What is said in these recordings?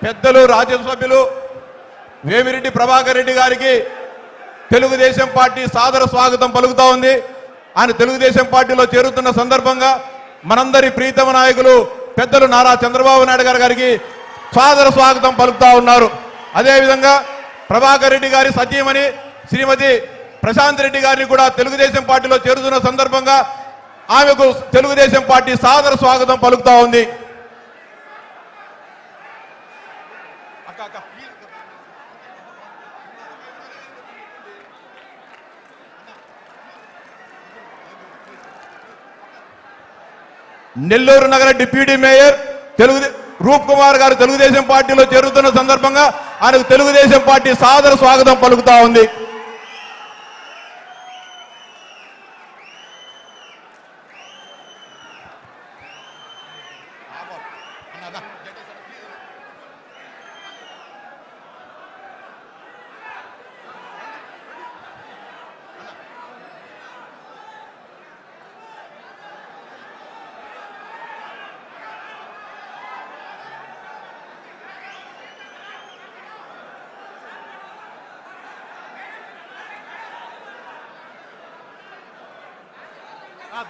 పెద్దలు రాజ్యసభ్యులు వేమిరెడ్డి ప్రభాకర్ రెడ్డి గారికి తెలుగుదేశం పార్టీ సాదర స్వాగతం పలుకుతా ఉంది. ఆయన తెలుగుదేశం పార్టీలో చేరుతున్న సందర్భంగా మనందరి ప్రీతమ నాయకులు పెద్దలు నారా చంద్రబాబు నాయుడు గారికి సాదర స్వాగతం పలుకుతా ఉన్నారు. అదేవిధంగా ప్రభాకర్ రెడ్డి గారి సతీమణి శ్రీమతి ప్రశాంత్ రెడ్డి గారిని కూడా తెలుగుదేశం పార్టీలో చేరుతున్న సందర్భంగా ఆమెకు తెలుగుదేశం పార్టీ సాదర స్వాగతం పలుకుతా ఉంది. నెల్లూరు నగర డిప్యూటీ మేయర్ రూప్ కుమార్ గారు తెలుగుదేశం పార్టీలో చేరుతున్న సందర్భంగా ఆయనకు తెలుగుదేశం పార్టీ సాదర స్వాగతం పలుకుతా ఉంది.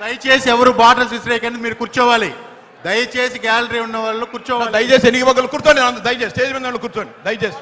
దయచేసి ఎవరు బాటిల్స్ విసిరేకండి, మీరు కూర్చోవాలి. దయచేసి గ్యాలరీ ఉన్న వాళ్ళు కూర్చోవాలి. దయచేసి ఎన్నిక కూర్చోండి, దయచేసి స్టేజ్ మీద కూర్చోండి దయచేసి.